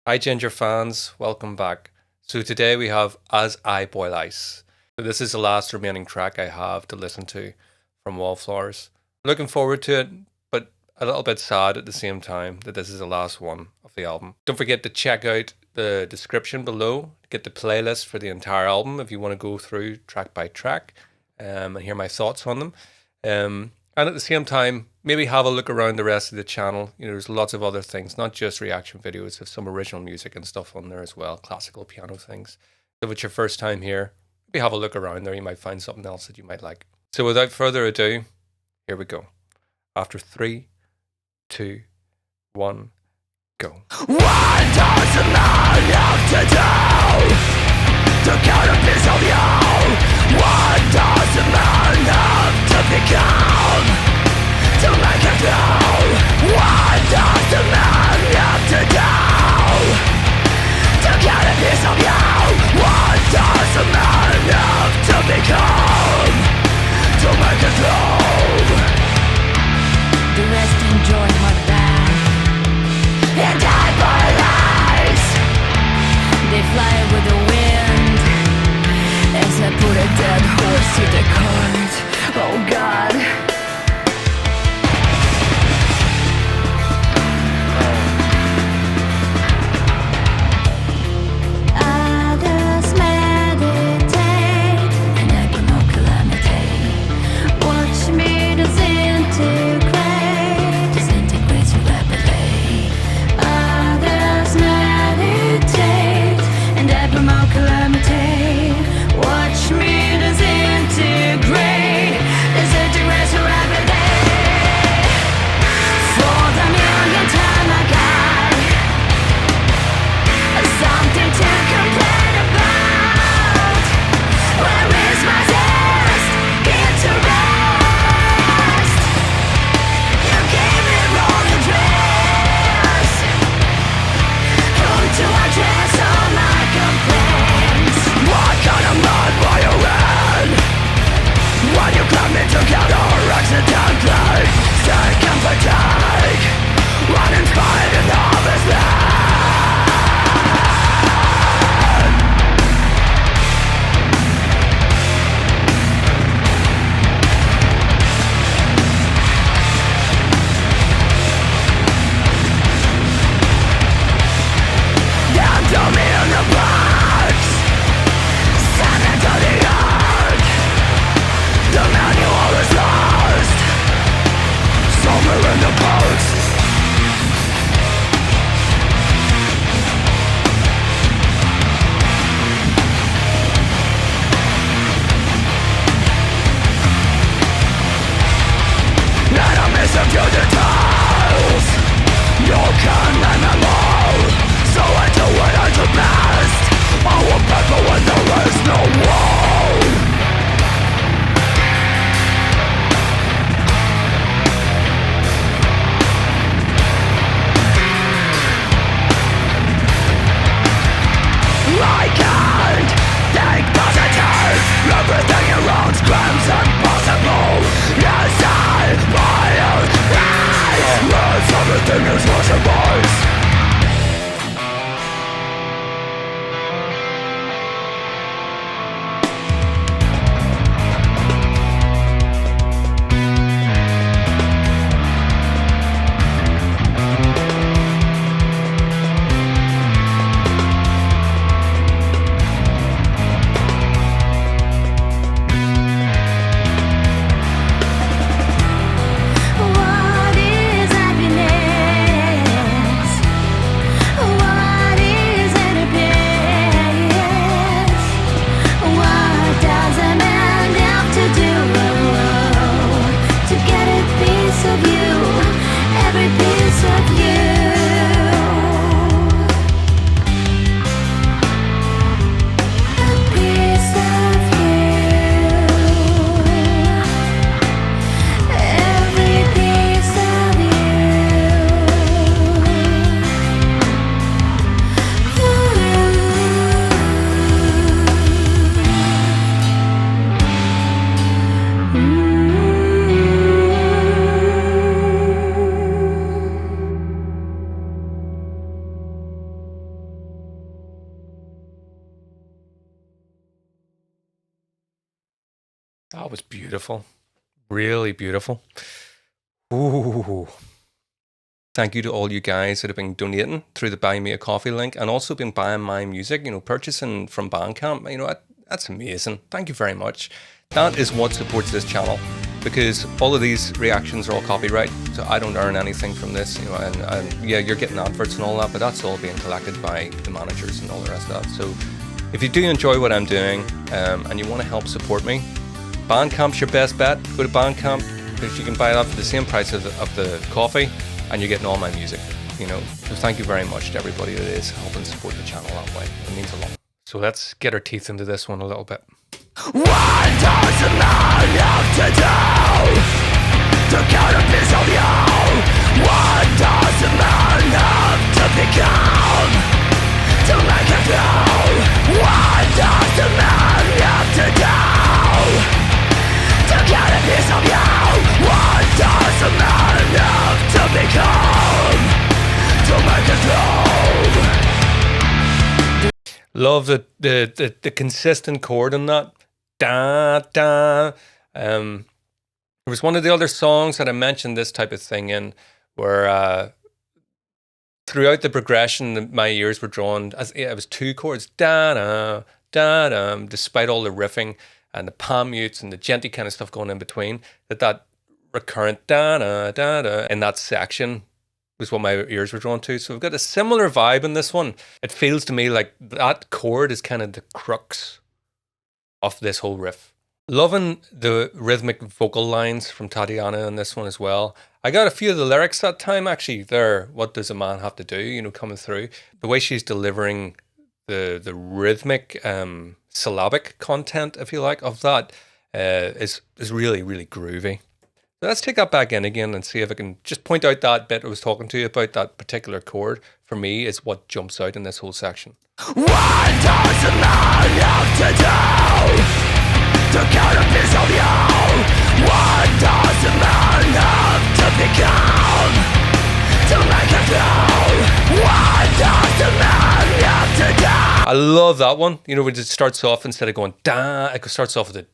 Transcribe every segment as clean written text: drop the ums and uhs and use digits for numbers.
Hi, Ginger fans, welcome back. So today we have As I Boil Ice. So this is the last remaining track I have to listen to from Wallflowers. Looking forward to it, but a little bit sad at the same time that this is the last one of the album. Don't forget to check out the description below to get the playlist for the entire album if you want to go through track by track and hear my thoughts on them. And at the same time, maybe have a look around the rest of the channel. You know, there's lots of other things, not just reaction videos, there's some original music and stuff on there as well, classical piano things. So if it's your first time here, maybe have a look around there. You might find something else that you might like. So without further ado, here we go. After 3, 2, 1, go. What does a man have to do to get a piece of you? What does a man have to become to make it through? What does a man have to do to get a piece of you? What does a man have to become to make it through? The rest enjoy my back, And I realize they fly with the wind as I put a dead horse to the cart. Oh God. Others meditate, and I can no calamity. Watch me disintegrate so rapidly. Others meditate, and I promote calamity. Watch me disintegrate so rapidly. For the millionth time I got something to complain about. Where is my zest? Interest. You gave me wrong address. Whom to address all my complaints? what kind of man were you in? When you come in together accidentally, sick and fatigue, uninspired of his life. Down to me in the box, send it to the earth. The manual is lost, somewhere in the post. Enemies of your details, you can name them all. So I do what I do best, I will battle when there is no wall. I can't think positive. Everything around screams impossible. Yes, I realize yes, everything is possible. What is happening? That was beautiful. Really beautiful. Ooh. Thank you to all you guys that have been donating through the Buy Me a Coffee link and also been buying my music, purchasing from Bandcamp. That's amazing. Thank you very much. That is what supports this channel, because all of these reactions are all copyright, so I don't earn anything from this, and yeah, you're getting adverts and all that, but that's all being collected by the managers and all the rest of that. So if you do enjoy what I'm doing and you want to help support me, Bandcamp's your best bet. Go to Bandcamp, because you can buy that for the same price of the coffee, and you're getting all my music, So thank you very much to everybody that is helping support the channel that way. It means a lot. So let's get our teeth into this one a little bit. What does a man have to do to get a piece of you? What does a man have to become to make it through? What does a man have to do to get a piece of you? What does a man have to become to make it through? Love the consistent chord in that. Da da. There was one of the other songs that I mentioned this type of thing in, where throughout the progression, my ears were drawn as it was two chords, da da da da. Despite all the riffing and the palm mutes and the genty kind of stuff going in between, that recurrent da da da da in that section was what my ears were drawn to. So we've got a similar vibe in this one. It feels to me like that chord is kind of the crux of this whole riff. Loving the rhythmic vocal lines from Tatiana in this one as well. I got a few of the lyrics that time actually there. What does a man have to do? Coming through. The way she's delivering the rhythmic syllabic content, if you like, of that is really, really groovy. So let's take that back in again and see if I can just point out that bit I was talking to you about. That particular chord, for me, is what jumps out in this whole section. What does a man have to do to get a piece of you? What does a man have to become to make it through? What does a man have to do? I love that one. When it starts off, instead of going da, it starts off with a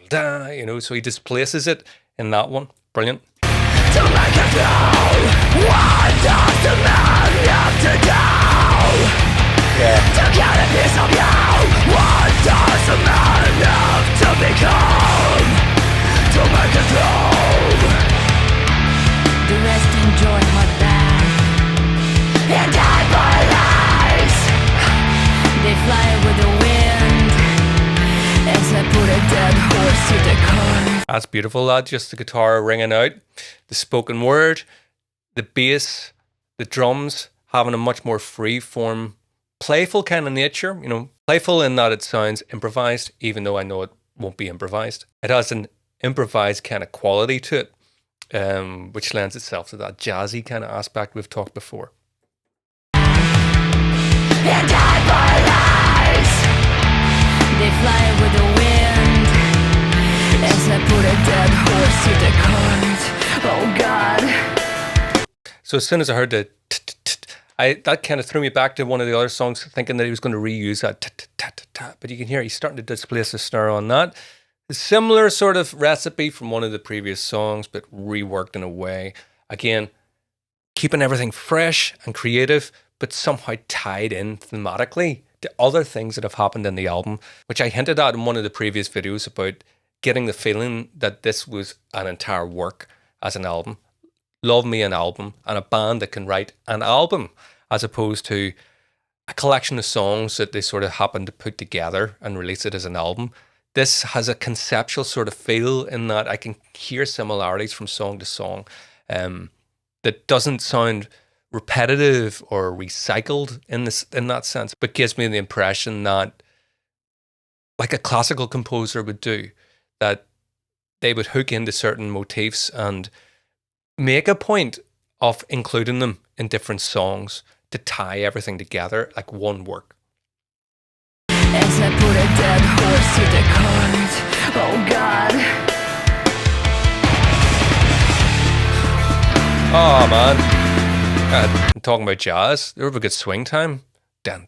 da, so he displaces it in that one. Brilliant. To make it through, what does a man have to do? Yeah. To get a piece of you, what does a man have to become to make it through? The rest enjoy hot bath. And I realize They fly with the wind as I put a dead horse to the cart. That's beautiful, lad. Just the guitar ringing out, the spoken word, the bass, the drums having a much more free form, playful kind of nature, playful in that it sounds improvised, even though I know it won't be improvised. It has an improvised kind of quality to it, which lends itself to that jazzy kind of aspect we've talked before. and I realize They fly with the wind as I put a dead horse to the cart. Oh God. So as soon as I heard the that kind of threw me back to one of the other songs, thinking that he was going to reuse that but you can hear he's starting to displace the snare on that. A similar sort of recipe from one of the previous songs, but reworked in a way. Again, keeping everything fresh and creative, but somehow tied in thematically to other things that have happened in the album, which I hinted at in one of the previous videos about getting the feeling that this was an entire work as an album. Love me an album, and a band that can write an album, as opposed to a collection of songs that they sort of happen to put together and release it as an album. This has a conceptual sort of feel in that I can hear similarities from song to song that doesn't sound repetitive or recycled in that sense, but gives me the impression that, like a classical composer would do, that they would hook into certain motifs and make a point of including them in different songs to tie everything together like one work. As I put a dead horse to the cart. Oh God. Oh man, I'm talking about jazz. They have a good swing time. That's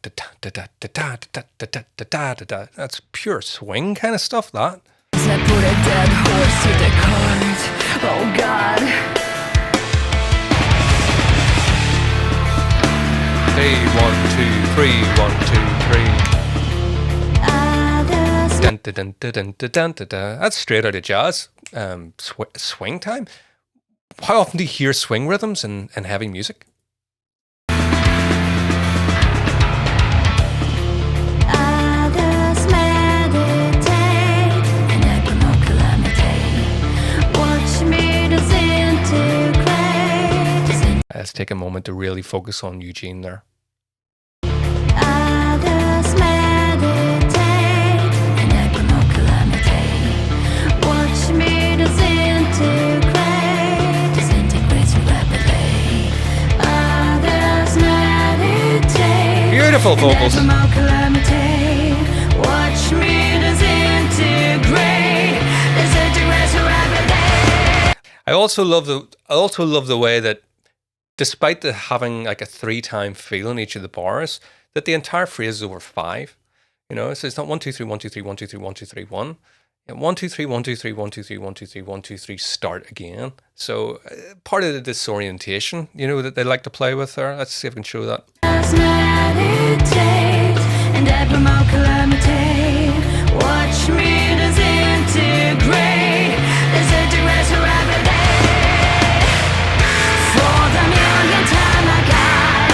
pure swing kind of stuff, that. As I put a dead horse to the cart. Oh God. Hey, 1, 2, 3, 1, 2, 3. Dun, dun, dun, dun, dun, dun, dun, dun. That's straight out of jazz. Swing time. How often do you hear swing rhythms in heavy music? Let's take a moment to really focus on Eugene there. Beautiful vocals. I also love the way that, despite the having like a 3-time feel in each of the bars, that the entire phrase is over 5. You know, so it's not 1, 2, 3, 1, 2, 3, 1, 2, 3, 1, 2, 3, 1. 1, 2, 3, 1, 2, 3, 1, 2, 3, 1, 2, 3, 1, 2, 3, start again. So part of the disorientation, you know, that they like to play with there. Let's see if I can show that. And I promote calamity. Watch me disintegrate. Disintegrate rapidly. For the millionth time I got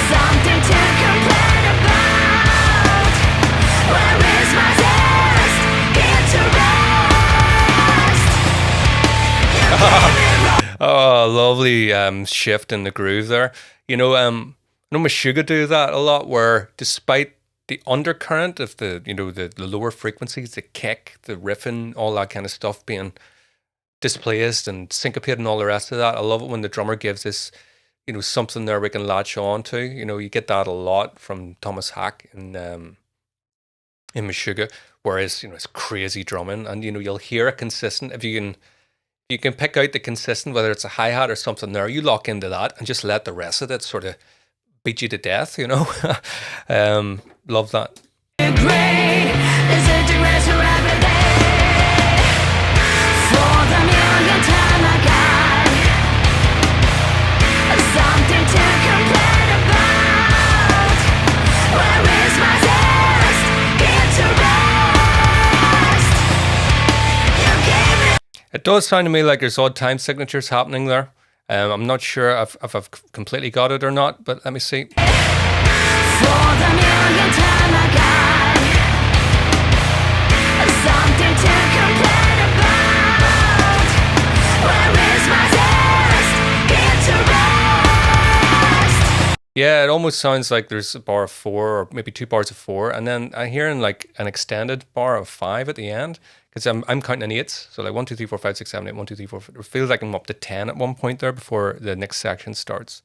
something to complain about. Where is my zest? Interest. Oh, lovely shift in the groove there. You know, I know Meshuggah do that a lot, where despite the undercurrent of the, you know, the lower frequencies, the kick, the riffing, all that kind of stuff being displaced and syncopated and all the rest of that, I love it when the drummer gives this, you know, something there we can latch on to. You know, you get that a lot from Thomas Hack in Meshuggah, whereas, you know, it's crazy drumming, and, you know, you'll hear a consistent, if you can pick out the consistent, whether it's a hi-hat or something there, you lock into that and just let the rest of it sort of beat you to death, you know. Love that. It does sound to me like there's odd time signatures happening there. I'm not sure if I've completely got it or not, but let me see. For the millionth time I got something to complain about. Where is my zest? Interest. Yeah, it almost sounds like there's a bar of 4 or maybe 2 bars of 4, and then I'm hearing like an extended bar of 5 at the end. Because I'm counting in 8s, so like 1, 2, 3, 4, 5, 6, 7, 8, 1, 2, 3, 4, 5. It feels like I'm up to 10 at one point there before the next section starts.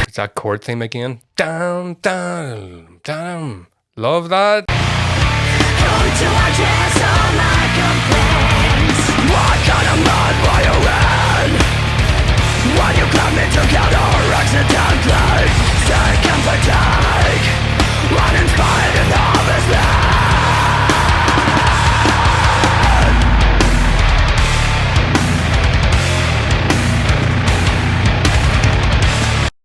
It's that chord theme again. Down, down, down. Love that. What kind of mud were you in? When you come in to counter accidentally, sick and fatigue, uninspired and harvested.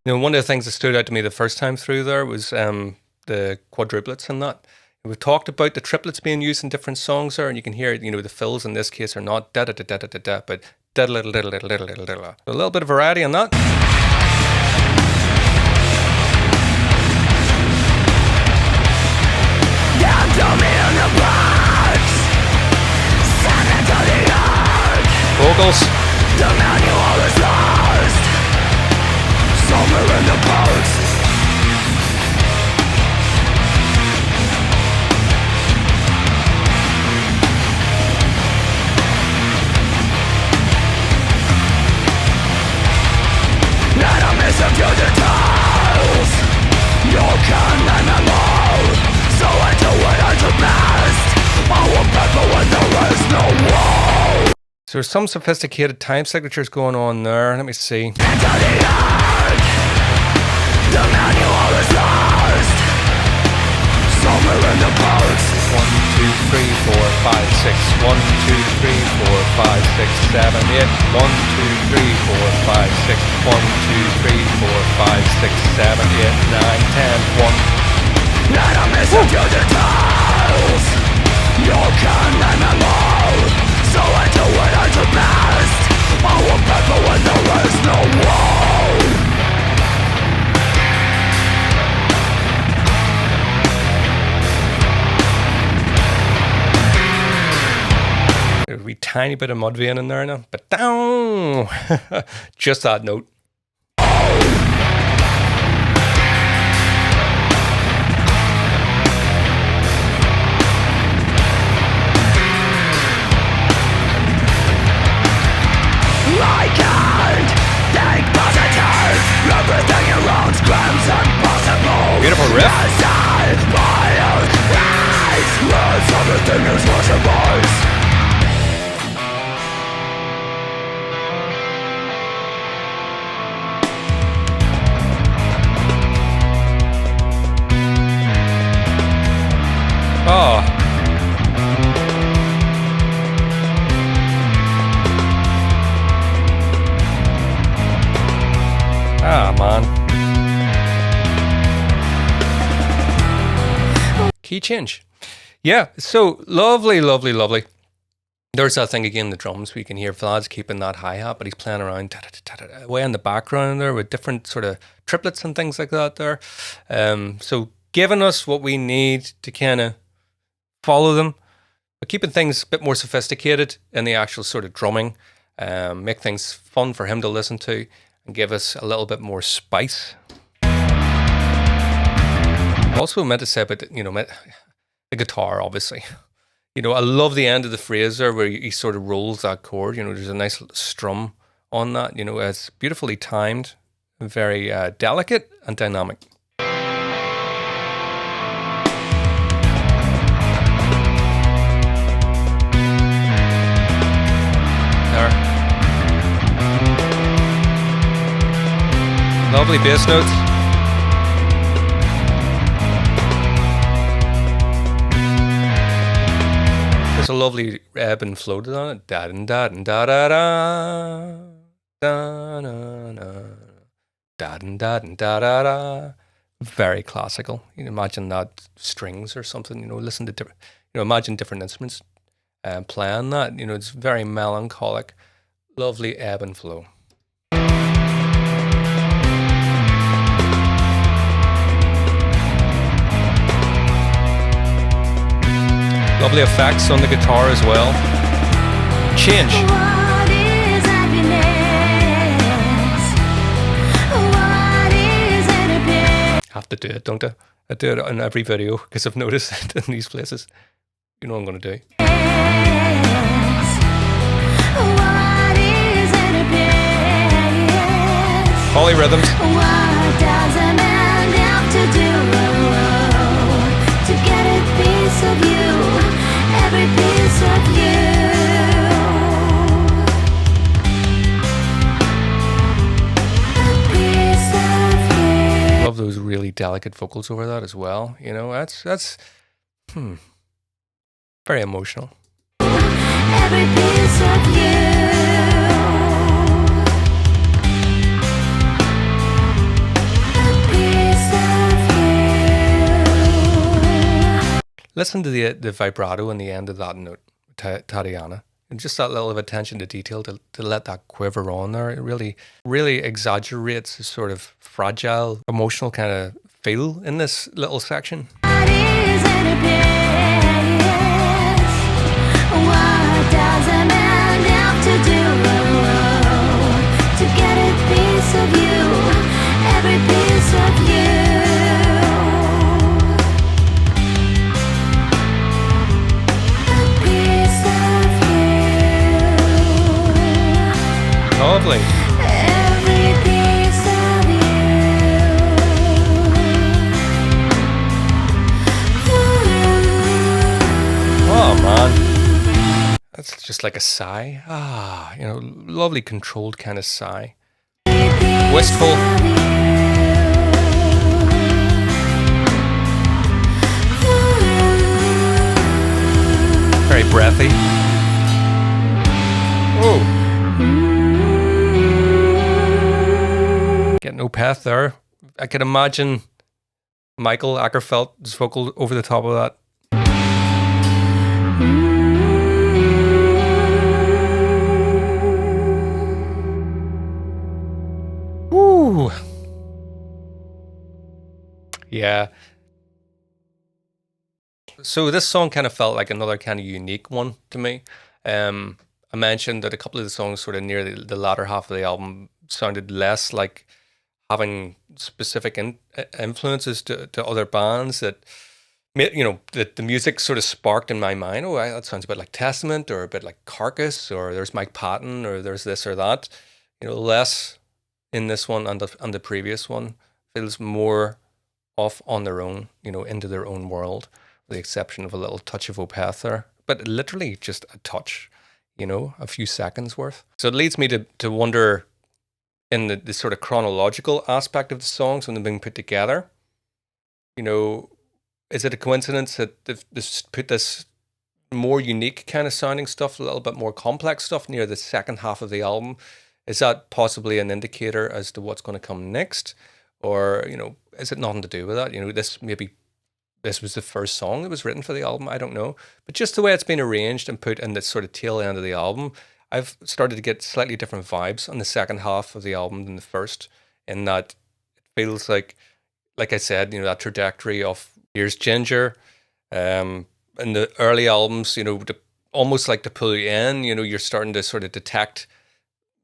You know, one of the things that stood out to me the first time through there was the quadruplets and that. We've talked about the triplets being used in different songs there, and you can hear, you know, the fills in this case are not da da da da da da da, but da da da da da da da da. A little bit of variety on that. Down to me in the box, send it to the earth. Vocals. The manual is lost. Somewhere in the box. So there's some sophisticated time signatures going on there. Let me see. The manual is lost somewhere in the post. 1, 2, 3, 4, 5, 6. 1, 2, 3, 4, 5, 6, 7, 8. 1, 2, 3, 4, 5, 6. 1, 2, 3, 4, 5, 6, 7, 8, 9, 10, 1. Let a miss of your details. You can name them all. So I do what I do best. I will battle when there is no wall. There's a wee tiny bit of mud vein in there now, but down. Just that note. I can't think positive. Everything around screams impossible. Beautiful riff. Inside my own eyes, yes, everything is possible. Oh. Ah, man. Key change. Yeah, so lovely, lovely, lovely. There's that thing again, the drums, we can hear Vlad's keeping that hi-hat, but he's playing around way in the background there with different sort of triplets and things like that there. So giving us what we need to kind of follow them, but keeping things a bit more sophisticated in the actual sort of drumming, make things fun for him to listen to and give us a little bit more spice. Also meant to say about, the guitar, obviously. I love the end of the phrase there where he sort of rolls that chord. There's a nice little strum on that. It's beautifully timed, very delicate and dynamic. Lovely bass notes. There's a lovely ebb and flow to that. Da da da da da da da da da da da. Very classical. You can imagine that strings or something. Listen to different. Imagine different instruments playing that. It's very melancholic. Lovely ebb and flow. Lovely effects on the guitar as well. Change. What is happiness? What is happiness? Have to do it, don't I? I do it in every video because I've noticed it in these places. You know what I'm going to do. What is happiness? Polyrhythms. What does a man have to do to get a piece of you? Every piece of you. A piece of you. Love those really delicate vocals over that as well. That's very emotional. Every piece of you. A piece of you. Listen to the vibrato in the end of that note, Tatiana. And just that little of attention to detail to let that quiver on there. It really, really exaggerates the sort of fragile, emotional kind of feel in this little section. What is happiness? What does a man have to do to get a piece of you? Every piece of you. A piece of you. Lovely. Every piece of you. Oh man. That's just like a sigh. Lovely controlled kind of sigh. Wistful. Very breathy. Oh. Get no path there. I could imagine Michael Ackerfeld's vocal over the top of that. Woo. Yeah. So this song kind of felt like another kind of unique one to me. I mentioned that a couple of the songs sort of near the latter half of the album sounded less like having specific influences to other bands that, that the music sort of sparked in my mind. Oh, that sounds a bit like Testament, or a bit like Carcass, or there's Mike Patton, or there's this or that. Less in this one and the previous one. Feels more off on their own, into their own world, with the exception of a little touch of Opeth there. But literally just a touch, a few seconds worth. So it leads me to wonder, in the sort of chronological aspect of the songs when they're being put together, is it a coincidence that they've put this more unique kind of sounding stuff, a little bit more complex stuff near the second half of the album? Is that possibly an indicator as to what's going to come next? Or, is it nothing to do with that? This was the first song that was written for the album. I don't know. But just the way it's been arranged and put in the sort of tail end of the album, I've started to get slightly different vibes on the second half of the album than the first, in that it feels like I said, that trajectory of here's Ginger. In the early albums, almost like to pull you in, you're starting to sort of detect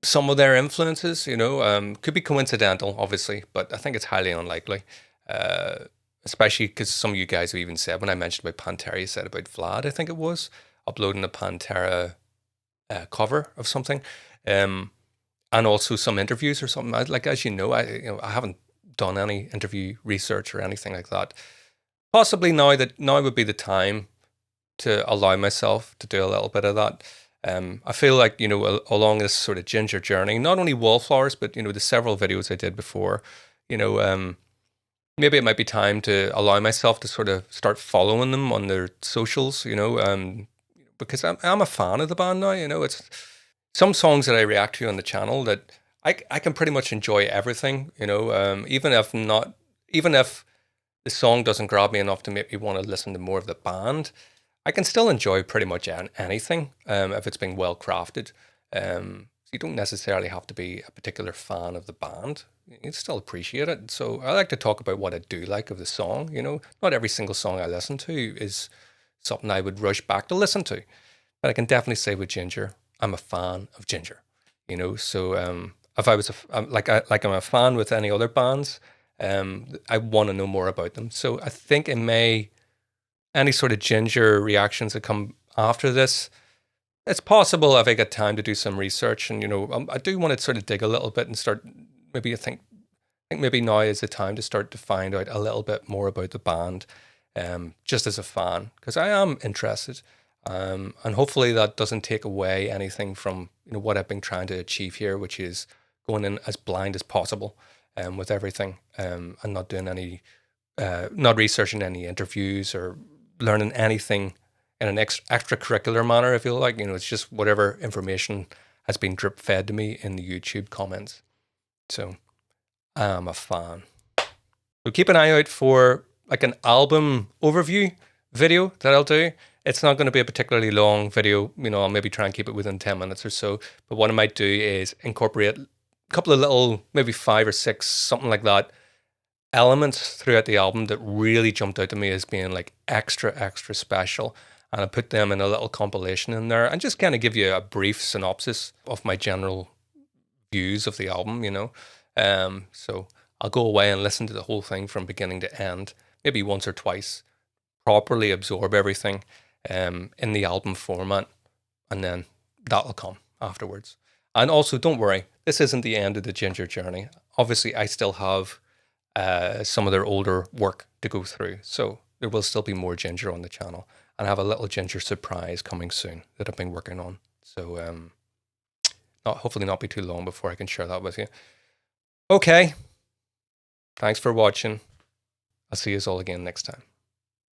some of their influences, could be coincidental, obviously, but I think it's highly unlikely. Especially because some of you guys have even said, when I mentioned about Pantera, you said about Vlad, I think it was, uploading a Pantera cover of something, and also some interviews or something. As I haven't done any interview research or anything like that. Possibly now would be the time to allow myself to do a little bit of that. I feel like, along this sort of Ginger journey, not only Wallflowers, but, the several videos I did before, maybe it might be time to allow myself to sort of start following them on their socials, because I'm a fan of the band now. It's some songs that I react to on the channel that I can pretty much enjoy everything, even if the song doesn't grab me enough to make me want to listen to more of the band, I can still enjoy pretty much anything if it's been well crafted. You don't necessarily have to be a particular fan of the band. You can still appreciate it. So I like to talk about what I do like of the song. Not every single song I listen to is something I would rush back to listen to. But I can definitely say with Ginger, I'm a fan of Ginger. So if I was I'm a fan with any other bands, I want to know more about them. So I think any sort of Ginger reactions that come after this, it's possible if I get time to do some research, and I do want to sort of dig a little bit and start. Maybe I think maybe now is the time to start to find out a little bit more about the band, just as a fan, because I am interested, and hopefully that doesn't take away anything from what I've been trying to achieve here, which is going in as blind as possible, with everything, and not doing any, not researching any interviews or learning anything in an extracurricular manner. I feel like, it's just whatever information has been drip fed to me in the YouTube comments. So I'm a fan. So keep an eye out for like an album overview video that I'll do. It's not going to be a particularly long video. I'll maybe try and keep it within 10 minutes or so. But what I might do is incorporate a couple of little, maybe 5 or 6, something like that, elements throughout the album that really jumped out to me as being like extra special. And I put them in a little compilation in there and just kind of give you a brief synopsis of my general views of the album, So I'll go away and listen to the whole thing from beginning to end, maybe once or twice, properly absorb everything in the album format, and then that'll come afterwards. And also, don't worry, this isn't the end of the Ginger journey. Obviously, I still have some of their older work to go through, so there will still be more Ginger on the channel, and I have a little Ginger surprise coming soon that I've been working on. So hopefully not be too long before I can share that with you. Okay. Thanks for watching. I'll see you all again next time.